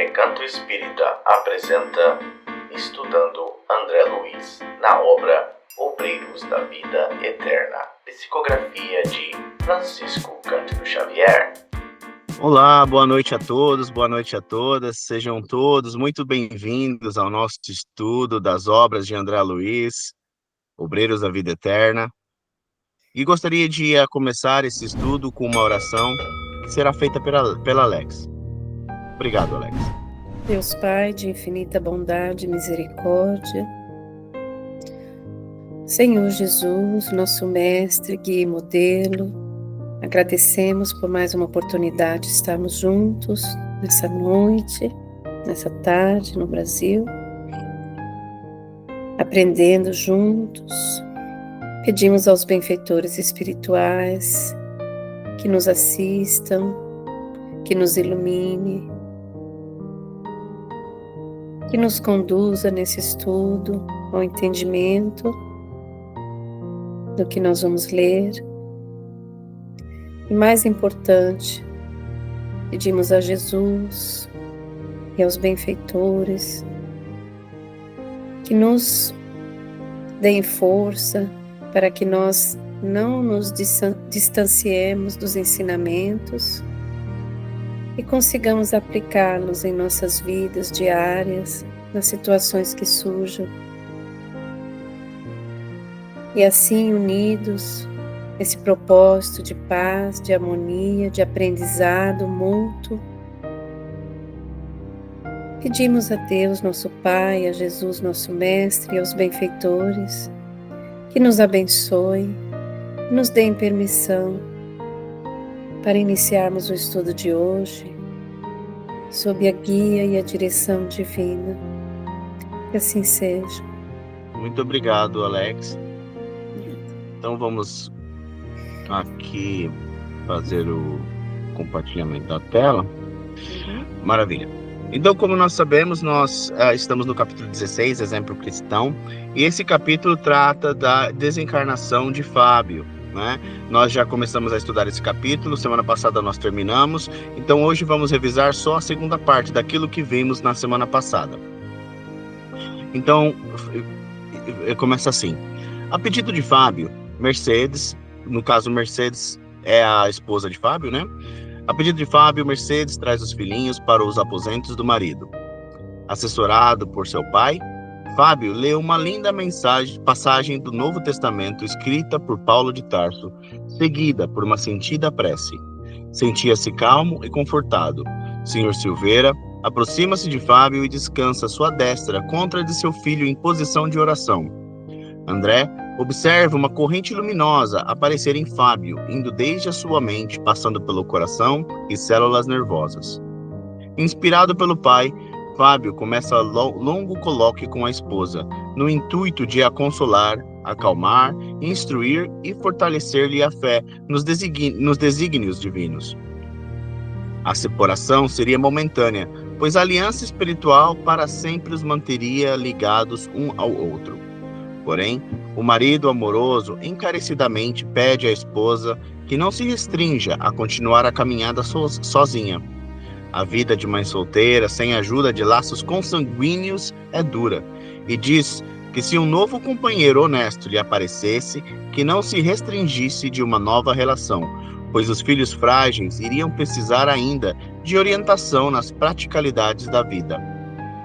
Recanto Espírita apresenta Estudando André Luiz, na obra Obreiros da Vida Eterna, psicografia de Francisco Cândido Xavier. Olá, boa noite a todos, boa noite a todas, sejam todos muito bem-vindos ao nosso estudo das obras de André Luiz, Obreiros da Vida Eterna. E gostaria de começar esse estudo com uma oração que será feita pela Alex. Obrigado, Alex. Deus Pai de infinita bondade e misericórdia, Senhor Jesus, nosso mestre, guia e modelo, agradecemos por mais uma oportunidade de estarmos juntos nessa noite, nessa tarde no Brasil, aprendendo juntos. Pedimos aos benfeitores espirituais que nos assistam, que nos ilumine, que nos conduza nesse estudo ao entendimento do que nós vamos ler. E mais importante, pedimos a Jesus e aos benfeitores que nos deem força para que nós não nos distanciemos dos ensinamentos e consigamos aplicá-los em nossas vidas diárias, nas situações que surjam. E assim, unidos, esse propósito de paz, de harmonia, de aprendizado mútuo, pedimos a Deus, nosso Pai, a Jesus, nosso Mestre, e aos benfeitores, que nos abençoem, nos deem permissão para iniciarmos o estudo de hoje, sob a guia e a direção divina. Que assim seja. Muito obrigado, Alex. Então vamos aqui fazer o compartilhamento da tela. Maravilha. Então, como nós sabemos, nós estamos no capítulo 16, Exemplo Cristão, e esse capítulo trata da desencarnação de Fábio, né? Nós já começamos a estudar esse capítulo, semana passada nós terminamos, então hoje vamos revisar só a segunda parte daquilo que vimos na semana passada. Então, começa assim. A pedido de Fábio, Mercedes, no caso Mercedes é a esposa de Fábio, né? A pedido de Fábio, Mercedes traz os filhinhos para os aposentos do marido. Assessorado por seu pai, Fábio lê uma linda passagem do Novo Testamento escrita por Paulo de Tarso, seguida por uma sentida prece. Sentia-se calmo e confortado. Senhor Silveira aproxima-se de Fábio e descansa sua destra contra a de seu filho em posição de oração. André observa uma corrente luminosa aparecer em Fábio, indo desde a sua mente, passando pelo coração e células nervosas. Inspirado pelo pai, Fábio começa longo colóquio com a esposa, no intuito de a consolar, acalmar, instruir e fortalecer-lhe a fé nos desígnios divinos. A separação seria momentânea, pois a aliança espiritual para sempre os manteria ligados um ao outro. Porém, o marido amoroso encarecidamente pede à esposa que não se restrinja a continuar a caminhada sozinha. A vida de mãe solteira, sem ajuda de laços consanguíneos, é dura, e diz que se um novo companheiro honesto lhe aparecesse, que não se restringisse de uma nova relação, pois os filhos frágeis iriam precisar ainda de orientação nas praticalidades da vida.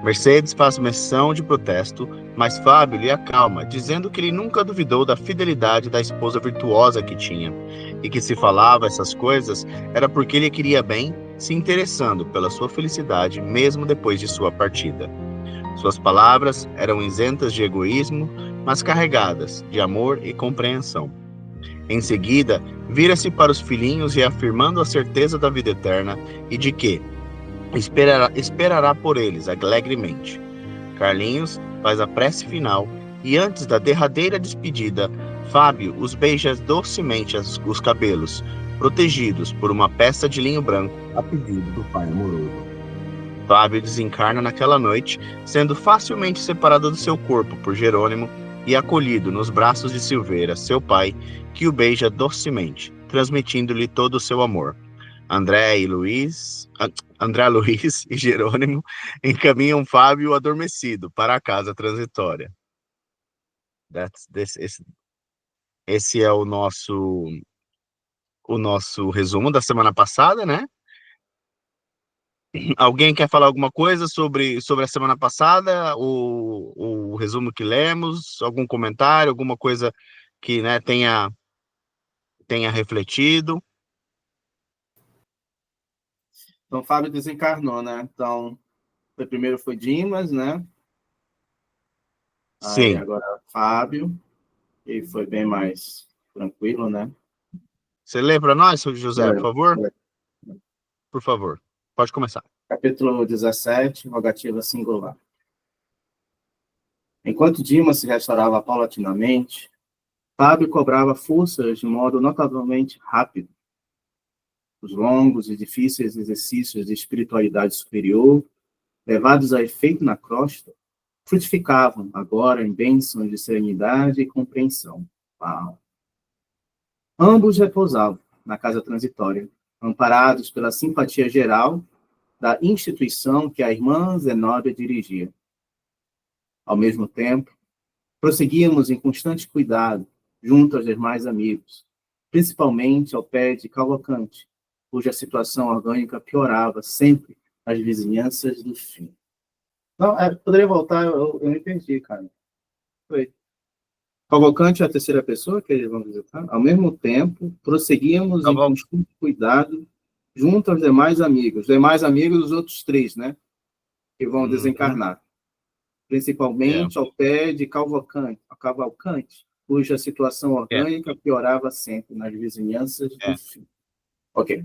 Mercedes faz menção de protesto, mas Fábio lhe acalma, dizendo que ele nunca duvidou da fidelidade da esposa virtuosa que tinha, e que se falava essas coisas era porque ele queria bem, se interessando pela sua felicidade mesmo depois de sua partida. Suas palavras eram isentas de egoísmo, mas carregadas de amor e compreensão. Em seguida, vira-se para os filhinhos reafirmando a certeza da vida eterna e de que esperará por eles alegremente. Carlinhos faz a prece final e antes da derradeira despedida, Fábio os beija docemente os cabelos, protegidos por uma peça de linho branco a pedido do pai amoroso. Fábio desencarna naquela noite, sendo facilmente separado do seu corpo por Jerônimo e acolhido nos braços de Silveira, seu pai, que o beija docemente, transmitindo-lhe todo o seu amor. André Luiz e Jerônimo encaminham Fábio adormecido para a casa transitória. Esse é o nosso resumo da semana passada, né? Alguém quer falar alguma coisa sobre a semana passada, o resumo que lemos, algum comentário, alguma coisa que, né, tenha refletido? Então, Fábio desencarnou, né? Então, primeiro foi Dimas, né? Aí Sim. agora Fábio, e foi bem mais tranquilo, né? Você lê para nós, José, por favor? Por favor, pode começar. Capítulo 17, rogativa singular. Enquanto Dimas se restaurava paulatinamente, Fábio cobrava forças de modo notavelmente rápido. Os longos e difíceis exercícios de espiritualidade superior, levados a efeito na crosta, frutificavam agora em bênçãos de serenidade e compreensão. Uau. Ambos repousavam na casa transitória, amparados pela simpatia geral da instituição que a irmã Zenóbia dirigia. Ao mesmo tempo, prosseguíamos em constante cuidado junto aos demais amigos, principalmente ao pé de Cavalcante, cuja situação orgânica piorava sempre nas vizinhanças do fim. Não, poderia voltar, eu me perdi, cara. Foi. Cavalcante é a terceira pessoa que eles vão visitar. Ao mesmo tempo, prosseguíamos em constante cuidado junto aos demais amigos. Os demais amigos, os outros três, né? Que vão desencarnar. Principalmente ao pé de Cavalcante, cuja situação orgânica piorava sempre nas vizinhanças do fim. Ok.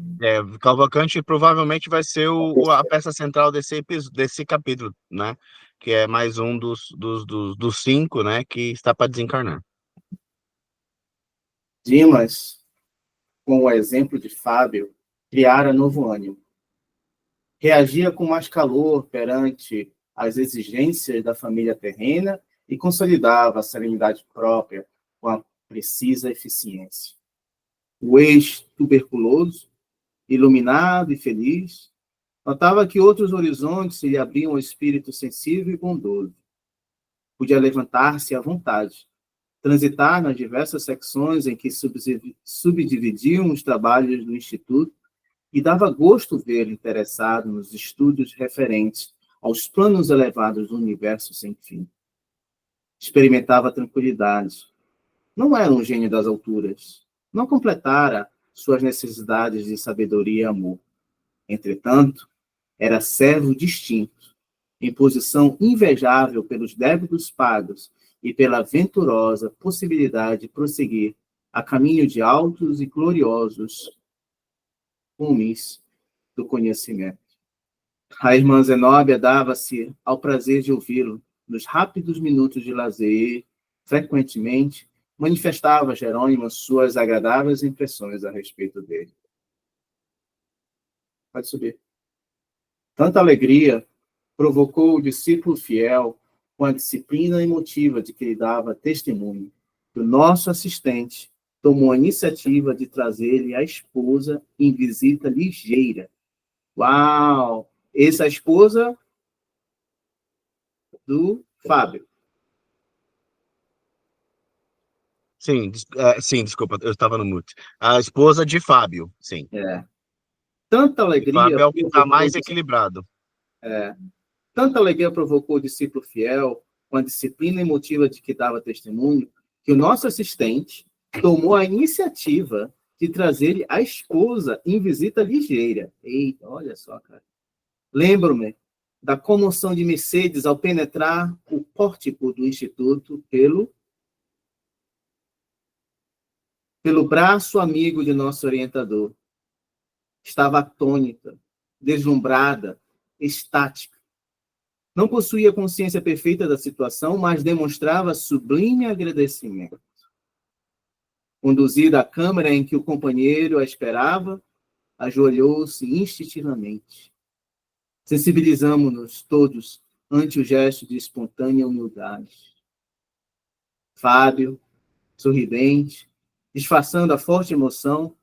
Cavalcante provavelmente vai ser a peça central desse capítulo, né? Que é mais um dos 5, né? Que está para desencarnar. Dimas, com o exemplo de Fábio, criara novo ânimo. Reagia com mais calor perante as exigências da família terrena e consolidava a serenidade própria com a precisa eficiência. O ex-tuberculoso, iluminado e feliz, notava que outros horizontes se lhe abriam ao espírito sensível e bondoso. Podia levantar-se à vontade, transitar nas diversas secções em que subdividiam os trabalhos do Instituto, e dava gosto vê-lo interessado nos estudos referentes aos planos elevados do universo sem fim. Experimentava tranquilidade. Não era um gênio das alturas. Não completara suas necessidades de sabedoria e amor. Entretanto, era servo distinto, em posição invejável pelos débitos pagos e pela venturosa possibilidade de prosseguir a caminho de altos e gloriosos cumes do conhecimento. A irmã Zenóbia dava-se ao prazer de ouvi-lo. Nos rápidos minutos de lazer, frequentemente, manifestava a Jerônimo suas agradáveis impressões a respeito dele. Pode subir. Tanta alegria provocou o discípulo fiel com a disciplina emotiva de que lhe dava testemunho, que o nosso assistente tomou a iniciativa de trazer-lhe a esposa em visita ligeira. Uau! Essa é a esposa do Fábio. Sim, desculpa, eu estava no mute. A esposa de Fábio, sim. Tanta alegria... Fábio é o que está mais equilibrado. Tanta alegria provocou o discípulo fiel com a disciplina emotiva de que dava testemunho, que o nosso assistente tomou a iniciativa de trazer-lhe a esposa em visita ligeira. Eita, olha só, cara. Lembro-me da comoção de Mercedes ao penetrar o pórtico do Instituto pelo braço amigo de nosso orientador. Estava atônita, deslumbrada, estática. Não possuía consciência perfeita da situação, mas demonstrava sublime agradecimento. Conduzida à câmara em que o companheiro a esperava, ajoelhou-se instintivamente. Sensibilizamo-nos todos ante o gesto de espontânea humildade. Fábio, sorridente, disfarçando a forte emoção,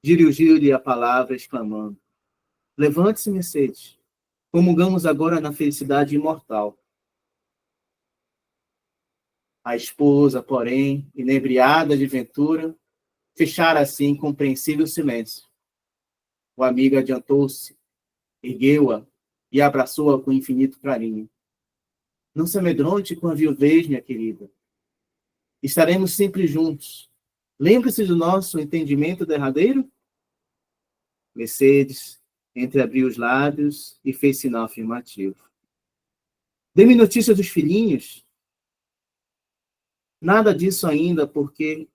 dirigiu-lhe a palavra, exclamando: levante-se, Mercedes. Comungamos agora na felicidade imortal. A esposa, porém, inebriada de ventura, fechara assim incompreensível silêncio. O amigo adiantou-se, ergueu-a e abraçou-a com infinito carinho. Não se amedronte com a viuvez, minha querida. Estaremos sempre juntos. Lembre-se do nosso entendimento derradeiro? Mercedes entreabriu os lábios e fez sinal afirmativo. Dê-me notícia dos filhinhos. Nada disso ainda, porque...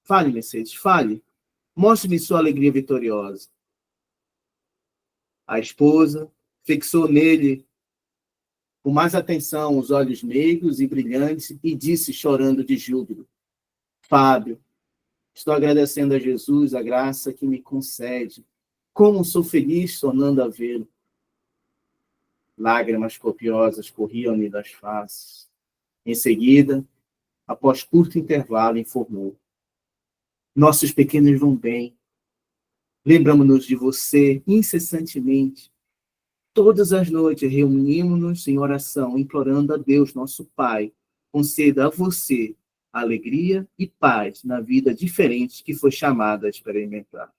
Fale, Mercedes, fale. Mostre-me sua alegria vitoriosa. A esposa fixou nele com mais atenção os olhos meigos e brilhantes e disse, chorando de júbilo: Fábio, estou agradecendo a Jesus a graça que me concede. Como sou feliz tornando a vê-lo. Lágrimas copiosas corriam-lhe das faces. Em seguida, após curto intervalo, informou: nossos pequenos vão bem. Lembramos-nos de você incessantemente. Todas as noites reunimos-nos em oração, implorando a Deus, nosso Pai, conceda a você alegria e paz na vida diferente que foi chamada a experimentar.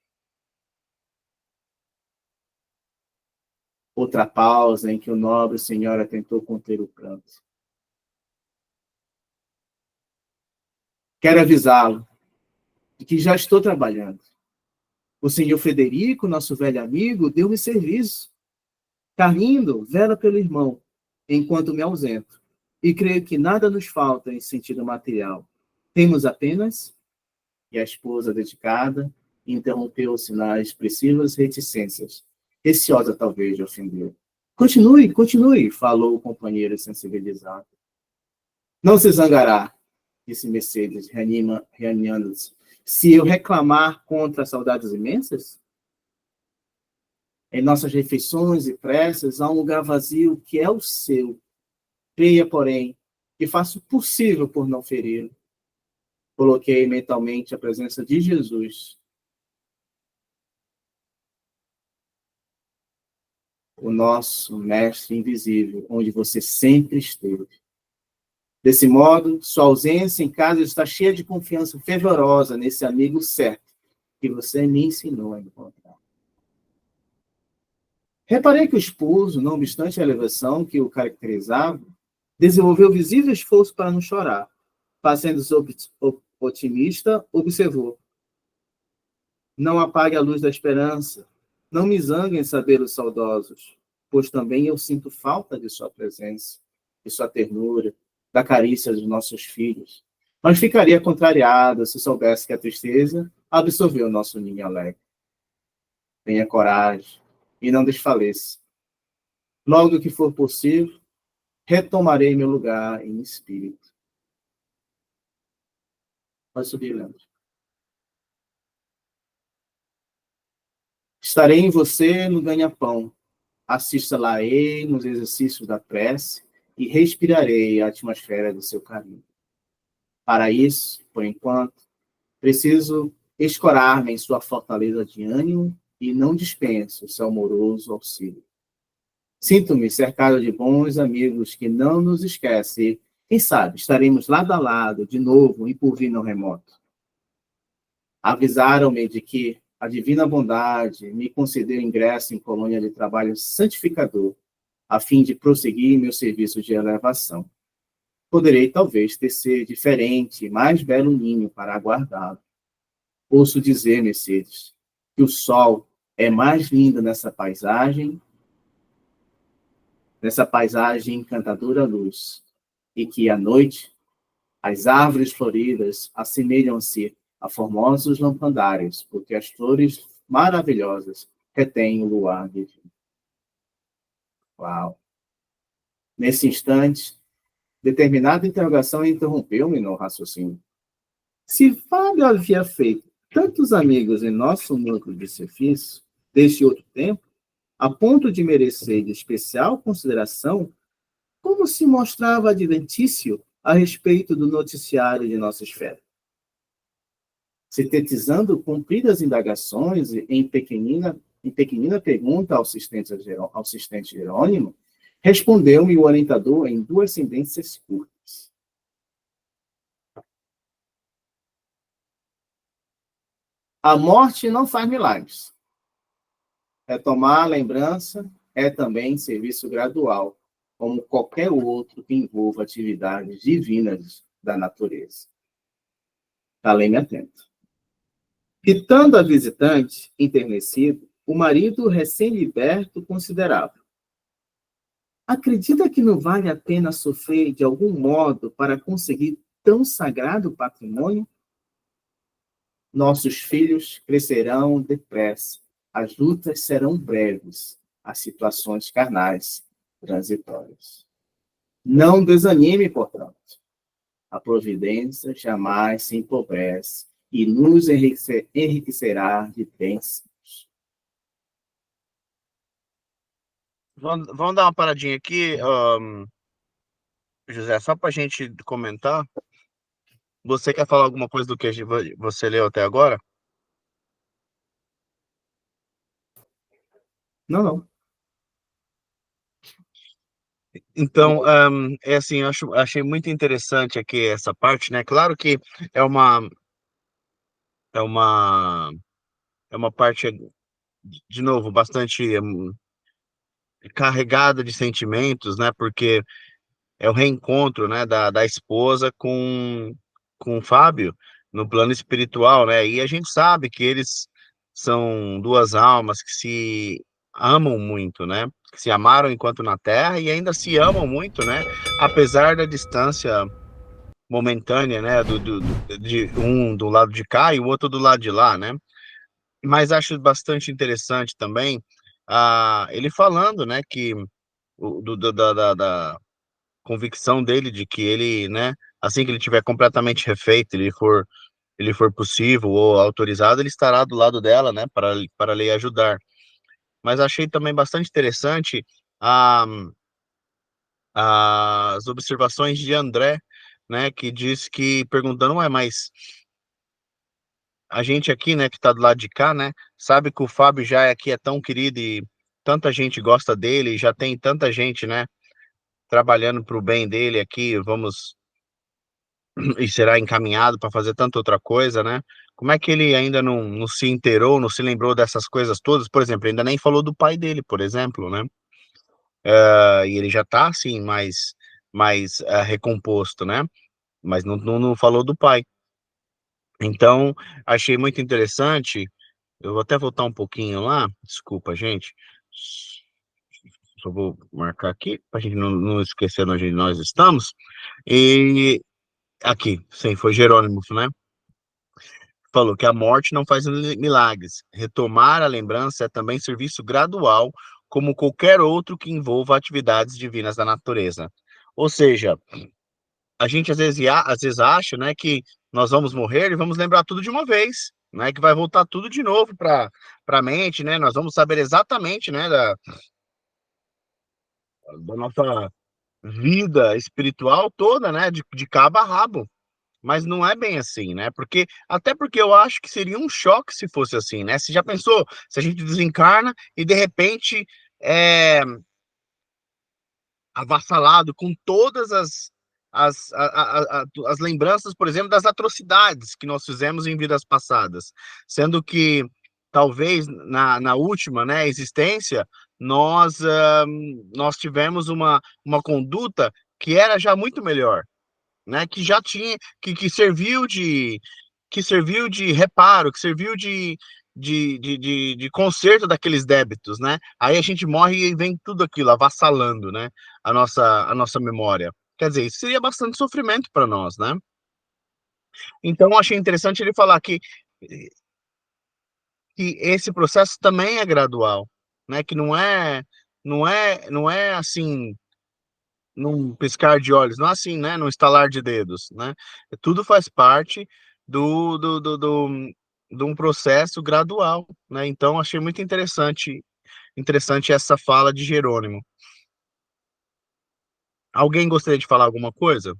Outra pausa em que o nobre senhora tentou conter o pranto. Quero avisá-lo de que já estou trabalhando. O senhor Frederico, nosso velho amigo, deu-me serviço. Carlindo vela pelo irmão, enquanto me ausento, e creio que nada nos falta em sentido material. Temos apenas... E a esposa dedicada interrompeu os sinais expressivas reticências, receosa talvez de ofender. Continue, continue, falou o companheiro sensibilizado. Não se zangará, disse Mercedes, reanimando-se, se eu reclamar contra as saudades imensas? Em nossas refeições e preces há um lugar vazio que é o seu. Creia, porém, que faço o possível por não feri-lo. Coloquei mentalmente a presença de Jesus, o nosso mestre invisível, onde você sempre esteve. Desse modo, sua ausência em casa está cheia de confiança fervorosa nesse amigo certo que você me ensinou a encontrar. Reparei que o esposo, não obstante a elevação que o caracterizava, desenvolveu visível esforço para não chorar. Fazendo-se otimista, observou: não apague a luz da esperança, não me zanguem saberes saudosos, pois também eu sinto falta de sua presença, de sua ternura, da carícia dos nossos filhos. Mas ficaria contrariado se soubesse que a tristeza absorveu nosso ninho alegre. Tenha coragem e não desfaleça. Logo que for possível, retomarei meu lugar em espírito. Pode subir, Leandro. Estarei em você no ganha-pão. Assista-la-ei nos exercícios da prece e respirarei a atmosfera do seu carinho. Para isso, por enquanto, preciso escorar-me em sua fortaleza de ânimo e não dispenso o seu amoroso auxílio. Sinto-me cercado de bons amigos que não nos esquecem. Quem sabe, estaremos lado a lado, de novo, em porvir não remoto. Avisaram-me de que a divina bondade me concedeu ingresso em colônia de trabalho santificador, a fim de prosseguir meu serviço de elevação. Poderei, talvez, tecer diferente e mais belo ninho para aguardá-lo. Ouço dizer, Mercedes, que o sol é mais lindo nessa paisagem encantadora luz, e que, à noite, as árvores floridas assemelham-se a formosos lampandários, porque as flores maravilhosas retêm o luar divino. Uau! Nesse instante, determinada interrogação interrompeu-me no raciocínio. Se Fábio havia feito tantos amigos em nosso núcleo de serviço, desde outro tempo, a ponto de merecer de especial consideração, como se mostrava adventício a respeito do noticiário de nossa esfera? sintetizando compridas indagações em pequenina pergunta ao assistente Jerônimo, respondeu-me o orientador em duas sentenças curtas. A morte não faz milagres. Retomar a lembrança é também serviço gradual, como qualquer outro que envolva atividades divinas da natureza. Calei-me atento. Fitando a visitante, enternecido, o marido recém-liberto considerava: acredita que não vale a pena sofrer de algum modo para conseguir tão sagrado patrimônio? Nossos filhos crescerão depressa, as lutas serão breves, as situações carnais transitórias. Não desanime, portanto. A providência jamais se empobrece e nos enriquecerá de bênçãos. Vamos dar uma paradinha aqui, José, só para a gente comentar. Você quer falar alguma coisa do que você leu até agora? Não. Então, é assim, achei muito interessante aqui essa parte, né? Claro que é uma, é uma, é uma parte, de novo, bastante carregada de sentimentos, né? Porque é o reencontro, né, da esposa com o Fábio no plano espiritual, né? E a gente sabe que eles são duas almas que se amam muito, né? Que se amaram enquanto na Terra e ainda se amam muito, né? Apesar da distância momentânea, né? De um do lado de cá e o outro do lado de lá, né? Mas acho bastante interessante também ele falando, né? Que da convicção dele de que ele, né, assim que ele tiver completamente refeito, ele for possível ou autorizado, ele estará do lado dela, né, para lhe ajudar. Mas achei também bastante interessante a, as observações de André, né, que diz que perguntando, ué, mas a gente aqui, né, que está do lado de cá, né, sabe que o Fábio já aqui é tão querido e tanta gente gosta dele, já tem tanta gente, né, trabalhando para o bem dele aqui, e será encaminhado para fazer tanta outra coisa, né? Como é que ele ainda não se inteirou, não se lembrou dessas coisas todas? Por exemplo, ainda nem falou do pai dele, por exemplo, né? E ele já está assim, mais recomposto, né? Mas não falou do pai. Então, achei muito interessante. Eu vou até voltar um pouquinho lá. Desculpa, gente. Só vou marcar aqui para a gente não esquecer onde nós estamos. E aqui, sim, foi Jerônimo, né? Falou que a morte não faz milagres. Retomar a lembrança é também serviço gradual, como qualquer outro que envolva atividades divinas da natureza. Ou seja, a gente às vezes acha, né, que nós vamos morrer e vamos lembrar tudo de uma vez, né, que vai voltar tudo de novo para a mente, né, nós vamos saber exatamente, né, da nossa vida espiritual toda, né, de cabo a rabo. Mas não é bem assim, né? Até porque eu acho que seria um choque se fosse assim, né? Você já pensou se a gente desencarna e de repente é avassalado com todas as lembranças, por exemplo, das atrocidades que nós fizemos em vidas passadas, sendo que talvez na última, né, existência nós tivemos uma conduta que era já muito melhor, né, que já tinha, que serviu de reparo, que serviu de conserto daqueles débitos, né? Aí a gente morre e vem tudo aquilo avassalando, né? A nossa memória. Quer dizer, isso seria bastante sofrimento para nós, né? Então, eu achei interessante ele falar que esse processo também é gradual, né? Que não é assim num piscar de olhos, não é assim, né? Num estalar de dedos, né? Tudo faz parte do, do, do, do, de um processo gradual, né? Então, achei muito interessante essa fala de Jerônimo. Alguém gostaria de falar alguma coisa?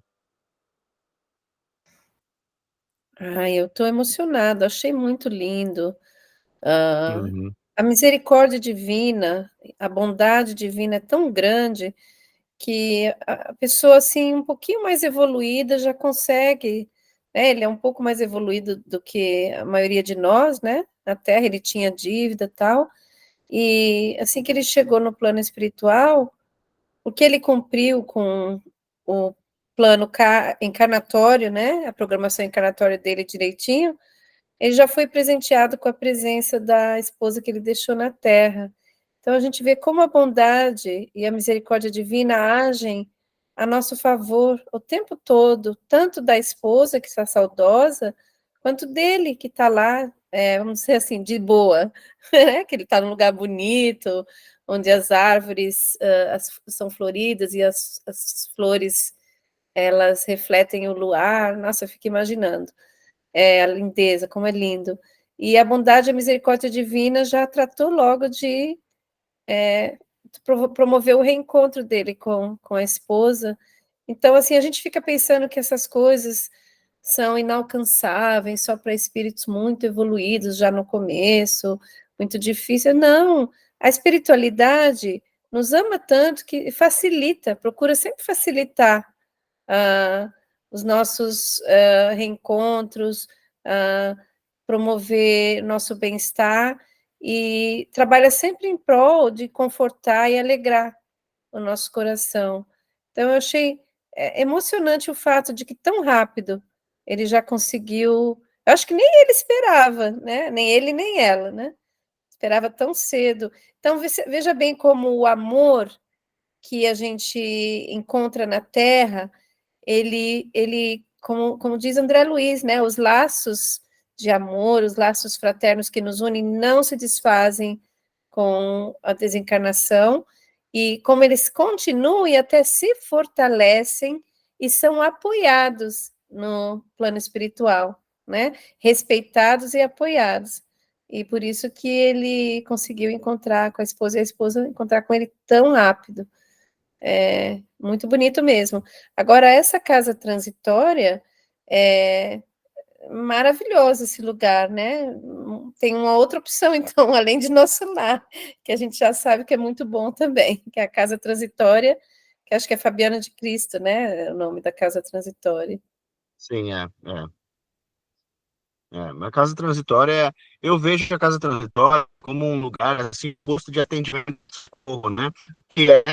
Ai, eu estou emocionada, achei muito lindo. Ah, Uhum. a misericórdia divina, a bondade divina é tão grande que a pessoa, assim, um pouquinho mais evoluída já consegue, né, ele é um pouco mais evoluído do que a maioria de nós, né, na Terra ele tinha dívida, e tal, e assim que ele chegou no plano espiritual, o que ele cumpriu com o plano encarnatório, né, a programação encarnatória dele direitinho, ele já foi presenteado com a presença da esposa que ele deixou na Terra. Então a gente vê como a bondade e a misericórdia divina agem a nosso favor o tempo todo, tanto da esposa que está saudosa, quanto dele que está lá, vamos dizer assim, de boa, né? Que ele está num lugar bonito, onde as árvores são floridas e as flores elas refletem o luar. Nossa, eu fico imaginando a lindeza, como é lindo. E a bondade e a misericórdia divina já tratou logo de promover o reencontro dele com a esposa. Então, assim, a gente fica pensando que essas coisas são inalcançáveis só para espíritos muito evoluídos já no começo, muito difícil. Não, a espiritualidade nos ama tanto que facilita, procura sempre facilitar ah, os nossos reencontros, ah, promover nosso bem-estar e trabalha sempre em prol de confortar e alegrar o nosso coração. Então, eu achei emocionante o fato de que tão rápido ele já conseguiu. Eu acho que nem ele esperava, né? Nem ele nem ela, né? Esperava tão cedo. Então, veja bem como o amor que a gente encontra na Terra ele como diz André Luiz, né, os laços de amor, os laços fraternos que nos unem não se desfazem com a desencarnação, e como eles continuam e até se fortalecem e são apoiados no plano espiritual, né, respeitados e apoiados. E por isso que ele conseguiu encontrar com a esposa e a esposa encontrar com ele tão rápido. É muito bonito mesmo. Agora, essa casa transitória é maravilhoso esse lugar, né? Tem uma outra opção, então, além de nosso lar, que a gente já sabe que é muito bom também, que é a casa transitória, que acho que é Fabiana de Cristo, né? É o nome da casa transitória. Sim, a casa transitória, eu vejo a casa transitória como um lugar, assim, posto de atendimento, né? Que é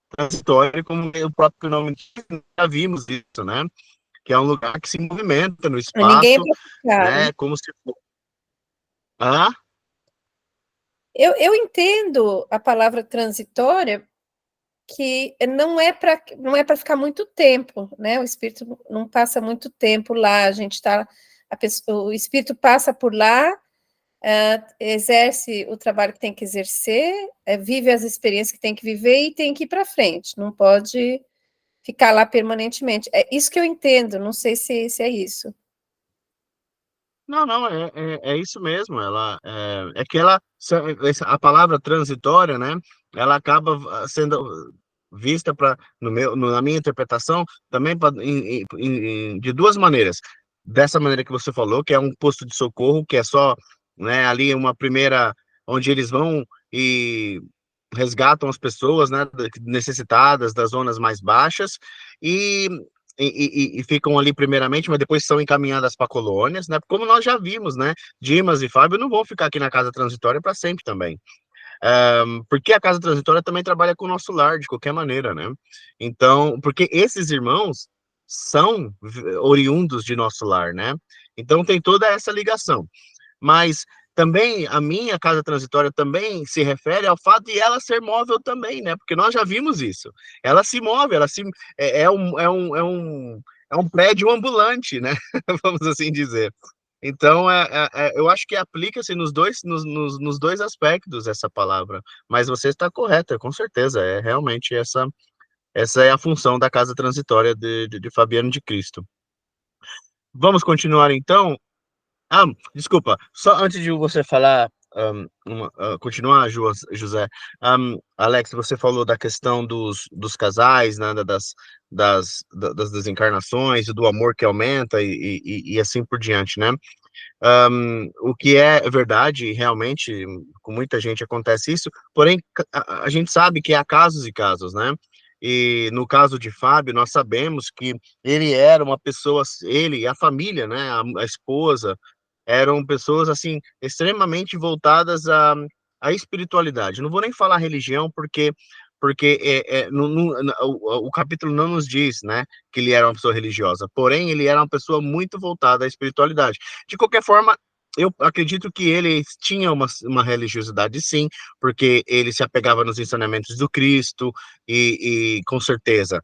transitório, como o próprio nome diz, já vimos isso, né? Que é um lugar que se movimenta no Ninguém é espaço, para ficar, né? né? Como se fosse. Ah, Eu entendo a palavra transitória que não é para ficar muito tempo, né? O espírito não passa muito tempo lá, a gente está, o espírito passa por lá, exerce o trabalho que tem que exercer, vive as experiências que tem que viver e tem que ir para frente, não pode ficar lá permanentemente. É isso que eu entendo, não sei se é isso. não, não, é isso mesmo. É que a palavra transitória, né? Ela acaba sendo vista na minha interpretação também de duas maneiras. Dessa maneira que você falou, que é um posto de socorro, que é só, né, ali uma primeira, onde eles vão e resgatam as pessoas, né, necessitadas das zonas mais baixas, e e ficam ali primeiramente, mas depois são encaminhadas para colônias, né? Como nós já vimos, né? Dimas e Fábio não vão ficar aqui na casa transitória para sempre também. Porque a casa transitória também trabalha com o nosso lar, de qualquer maneira, né? Então, porque esses irmãos são oriundos de nosso lar, né? Então tem toda essa ligação. Mas também a minha casa transitória também se refere ao fato de ela ser móvel também, né? Porque nós já vimos isso. Ela se move, é um prédio ambulante, né? Vamos assim dizer. Então, eu acho que aplica-se nos dois aspectos essa palavra. Mas você está correta, com certeza. É realmente essa é a função da casa transitória de Fabiano de Cristo. Vamos continuar então. Ah, desculpa, só antes de você falar continuar, José. Alex, você falou da questão dos casais, né, das desencarnações, do amor que aumenta e assim por diante, né? O que é verdade, realmente, com muita gente acontece isso, porém, a gente sabe que há casos e casos, né? E no caso de Fábio, nós sabemos que ele era uma pessoa, ele e a família, né, a esposa, eram pessoas, assim, extremamente voltadas à espiritualidade. Não vou nem falar religião, porque o capítulo não nos diz, né, que ele era uma pessoa religiosa, porém, ele era uma pessoa muito voltada à espiritualidade. De qualquer forma, eu acredito que ele tinha uma religiosidade, sim, porque ele se apegava nos ensinamentos do Cristo e com certeza,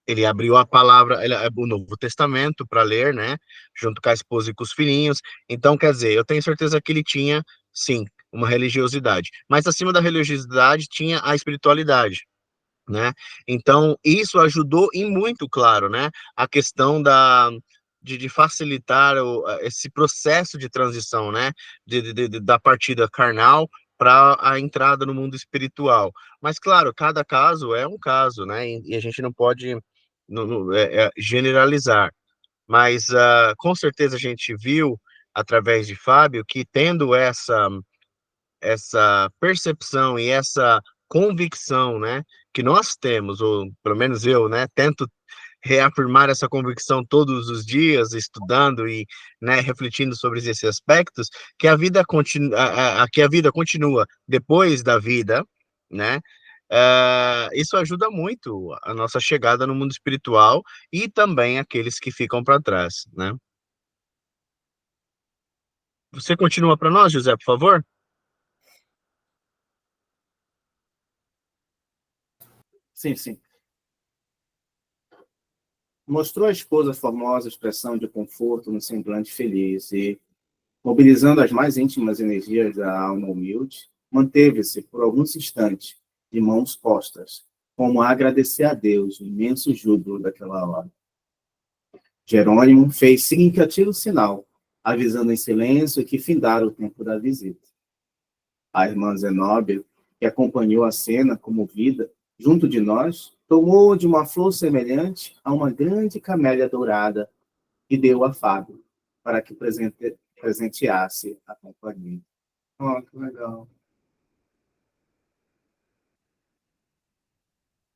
ele abriu a palavra, o Novo Testamento para ler, né, junto com a esposa e com os filhinhos. Então, quer dizer, eu tenho certeza que ele tinha, sim, uma religiosidade. Mas acima da religiosidade tinha a espiritualidade, né? Então, isso ajudou e muito, claro, né, a questão de facilitar esse processo de transição, né, da partida carnal para a entrada no mundo espiritual. Mas, claro, cada caso é um caso, né, e a gente não pode generalizar. Mas, com certeza, a gente viu, através de Fábio, que tendo essa percepção e essa convicção, né, que nós temos, ou pelo menos eu, né, tento reafirmar essa convicção todos os dias, estudando e, né, refletindo sobre esses aspectos, que a vida continua, que a vida continua depois da vida, né? Isso ajuda muito a nossa chegada no mundo espiritual e também aqueles que ficam para trás, né? Você continua para nós, José, por favor? Sim, sim. Mostrou à esposa formosa expressão de conforto no semblante feliz e, mobilizando as mais íntimas energias da alma humilde, manteve-se por alguns instantes de mãos postas, como a agradecer a Deus o imenso júbilo daquela hora. Jerônimo fez significativo sinal, avisando em silêncio que findara o tempo da visita. A irmã Zenóbia, que acompanhou a cena comovida, junto de nós, tomou de uma flor semelhante a uma grande camélia dourada e deu a Fábio, para que presenteasse a companhia. Oh, que legal.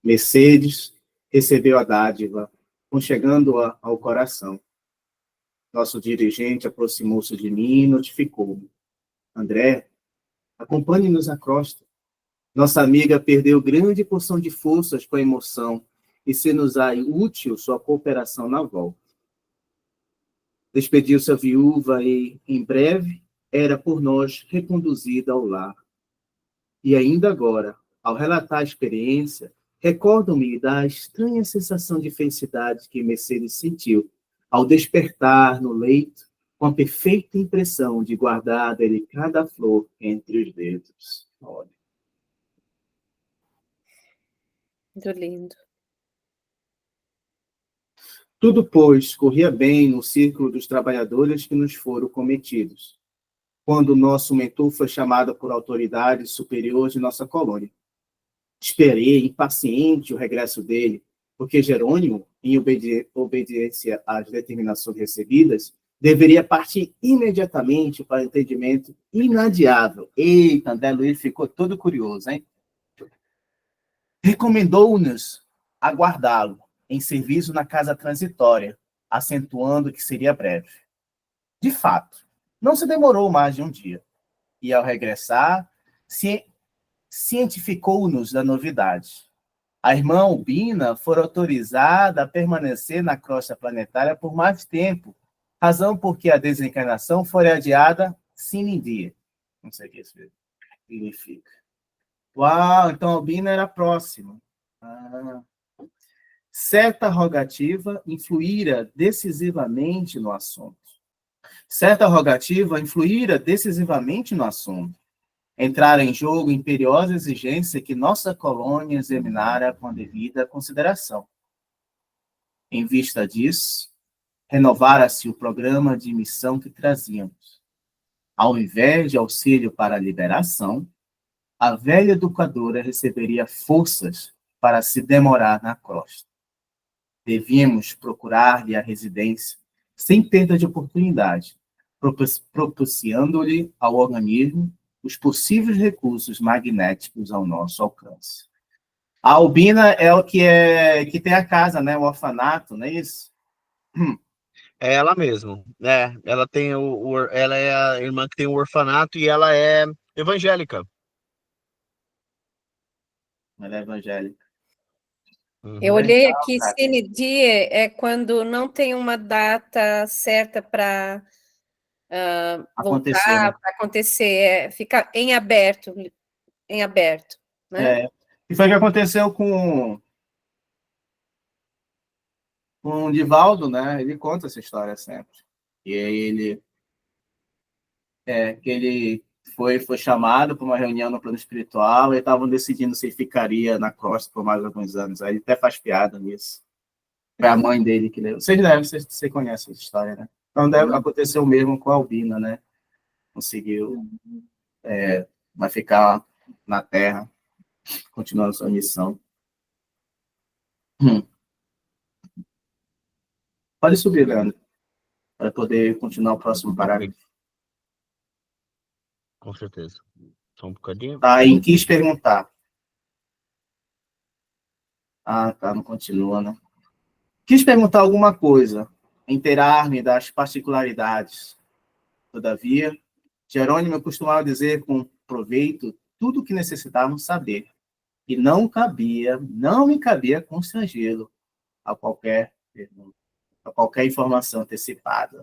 Mercedes recebeu a dádiva, conchegando-a ao coração. Nosso dirigente aproximou-se de mim e notificou-me. André, acompanhe-nos à crosta. Nossa amiga perdeu grande porção de forças com a emoção e se nos há útil sua cooperação na volta. Despediu-se a viúva e, em breve, era por nós reconduzida ao lar. E ainda agora, ao relatar a experiência, recordo-me da estranha sensação de felicidade que Mercedes sentiu ao despertar no leito com a perfeita impressão de guardar a delicada flor entre os dedos. Olha. Muito lindo. Tudo, pois, corria bem no círculo dos trabalhadores que nos foram cometidos, quando o nosso mentor foi chamado por autoridade superior de nossa colônia. Esperei, impaciente, o regresso dele, porque Jerônimo, em obediência às determinações recebidas, deveria partir imediatamente para o entendimento inadiável. Eita, André Luiz ficou todo curioso, hein? Recomendou-nos aguardá-lo em serviço na casa transitória, acentuando que seria breve. De fato, não se demorou mais de um dia. E, ao regressar, cientificou-nos da novidade. A irmã Albina foi autorizada a permanecer na crosta planetária por mais tempo, razão porque a desencarnação foi adiada sine die. Não sei o que isso significa. Uau, então a Albina era próxima. Certa rogativa influíra decisivamente no assunto. Entrar em jogo imperiosa exigência que nossa colônia examinara com a devida consideração. Em vista disso, renovara-se o programa de missão que trazíamos. Ao invés de auxílio para a liberação, a velha educadora receberia forças para se demorar na crosta. Devíamos procurar-lhe a residência sem perda de oportunidade, propiciando-lhe ao organismo os possíveis recursos magnéticos ao nosso alcance. A Albina é o que tem a casa, né? O orfanato, não é isso? É ela mesmo, né? Ela tem ela é a irmã que tem o orfanato e ela é evangélica. Ela é evangélica. Eu Uhum. olhei aqui, Cine Die é quando não tem uma data certa para Acontecer, né? voltar, para acontecer, fica em aberto, né? E foi o que aconteceu com o Divaldo, né? Ele conta essa história sempre. E aí ele foi chamado para uma reunião no plano espiritual e estavam decidindo se ficaria na costa por mais alguns anos. Aí ele até faz piada nisso. Foi a mãe dele que leu. Você conhece essa história, né? Então deve acontecer o mesmo com a Albina, né? Conseguiu, vai ficar na Terra, continuando sua missão. Pode subir, Leandro, para poder continuar o próximo parágrafo. Com certeza. Só um bocadinho. Aí quis perguntar. Ah, tá, não continua, né? Quis perguntar alguma coisa, inteirar-me das particularidades. Todavia, Jerônimo costumava dizer com proveito tudo o que necessitávamos saber, e não me cabia constrangê-lo a qualquer pergunta, a qualquer informação antecipada.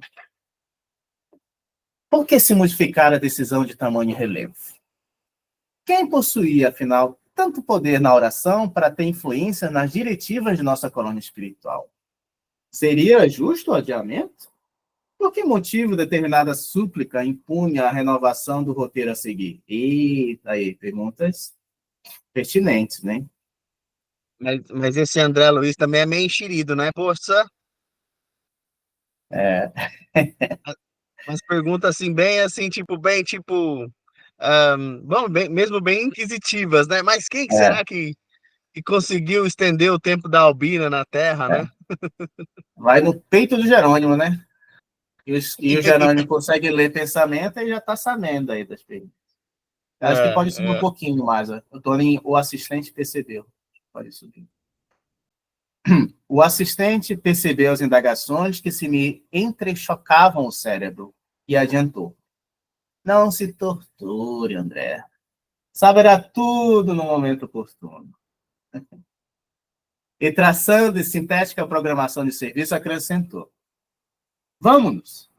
Por que se modificar a decisão de tamanho relevo? Quem possuía, afinal, tanto poder na oração para ter influência nas diretivas de nossa colônia espiritual? Seria justo o adiamento? Por que motivo determinada súplica impunha a renovação do roteiro a seguir? Eita, aí, perguntas pertinentes, né? Mas esse André Luiz também é meio enxerido, né? Poxa, É, umas perguntas assim, bom, mesmo bem inquisitivas, né? Mas quem que é, será que conseguiu estender o tempo da Albina na Terra, é. né? Vai no peito do Jerônimo, né? E o Jerônimo consegue ler pensamento e já está sabendo aí das perguntas. Acho que pode subir um É. pouquinho mais. O Tony, o assistente percebeu. Pode subir. O assistente percebeu as indagações que se me entrechocavam o cérebro e adiantou. Não se torture, André. Saberá tudo no momento oportuno. E traçando em sintética programação de serviço, acrescentou. Vamos!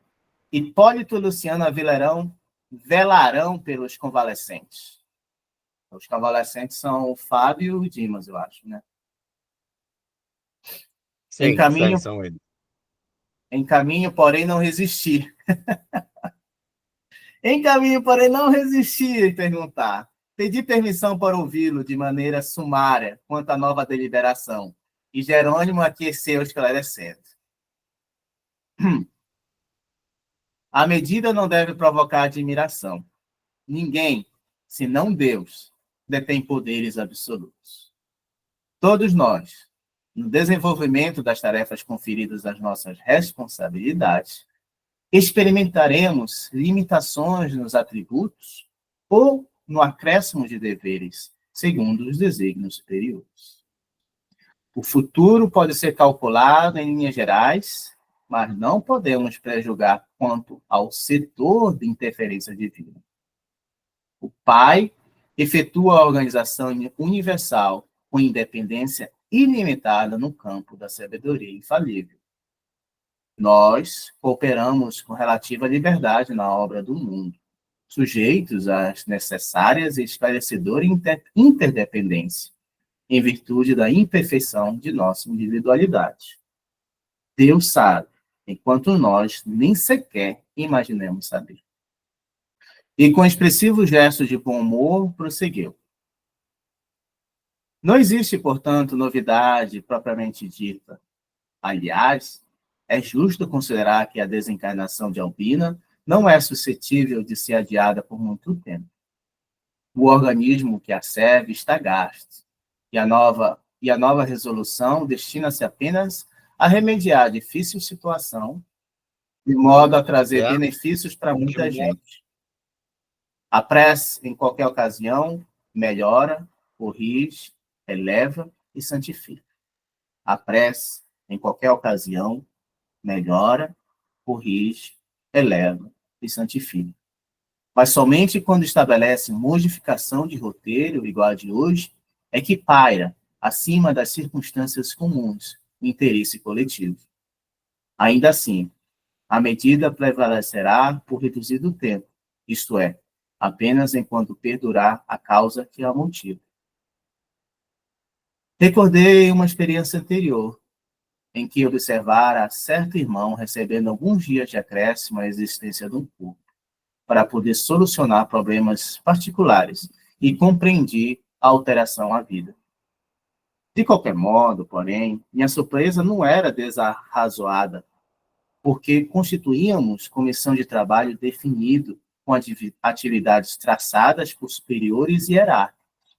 Hipólito e Luciana velarão pelos convalescentes. Os convalescentes são o Fábio e o Dimas, eu acho, né? Sim, são eles. Em caminho, porém, não resisti. Em caminho, porém, não resisti em perguntar. Pedi permissão para ouvi-lo de maneira sumária quanto à nova deliberação. E Jerônimo aqueceu esclarecendo. A medida não deve provocar admiração. Ninguém, senão Deus, detém poderes absolutos. Todos nós, no desenvolvimento das tarefas conferidas às nossas responsabilidades, experimentaremos limitações nos atributos ou no acréscimo de deveres, segundo os desígnios superiores. O futuro pode ser calculado em linhas gerais, mas não podemos prejulgar quanto ao setor de interferência divina. O Pai efetua a organização universal com independência ilimitada no campo da sabedoria infalível. Nós cooperamos com relativa liberdade na obra do mundo, sujeitos às necessárias e esclarecedoras interdependência, em virtude da imperfeição de nossa individualidade. Deus sabe, enquanto nós nem sequer imaginemos saber. E com expressivo gesto de bom humor, prosseguiu. Não existe, portanto, novidade propriamente dita. Aliás, é justo considerar que a desencarnação de Albina não é suscetível de ser adiada por muito tempo. O organismo que a serve está gasto, e a nova resolução destina-se apenas a remediar a difícil situação, de modo a trazer benefícios para muita gente. A prece, em qualquer ocasião, melhora, corrige, eleva e santifica. A prece, em qualquer ocasião, melhora, corrige, eleva e santifica. Mas somente quando estabelece modificação de roteiro igual a de hoje, é que paira, acima das circunstâncias comuns, o interesse coletivo. Ainda assim, a medida prevalecerá por reduzido tempo, isto é, apenas enquanto perdurar a causa que a motiva. Recordei uma experiência anterior, em que observara certo irmão recebendo alguns dias de acréscimo à existência de um corpo, para poder solucionar problemas particulares, e compreendi a alteração à vida. De qualquer modo, porém, minha surpresa não era desarrazoada, porque constituíamos comissão de trabalho definido, com atividades traçadas por superiores e hierárquicos.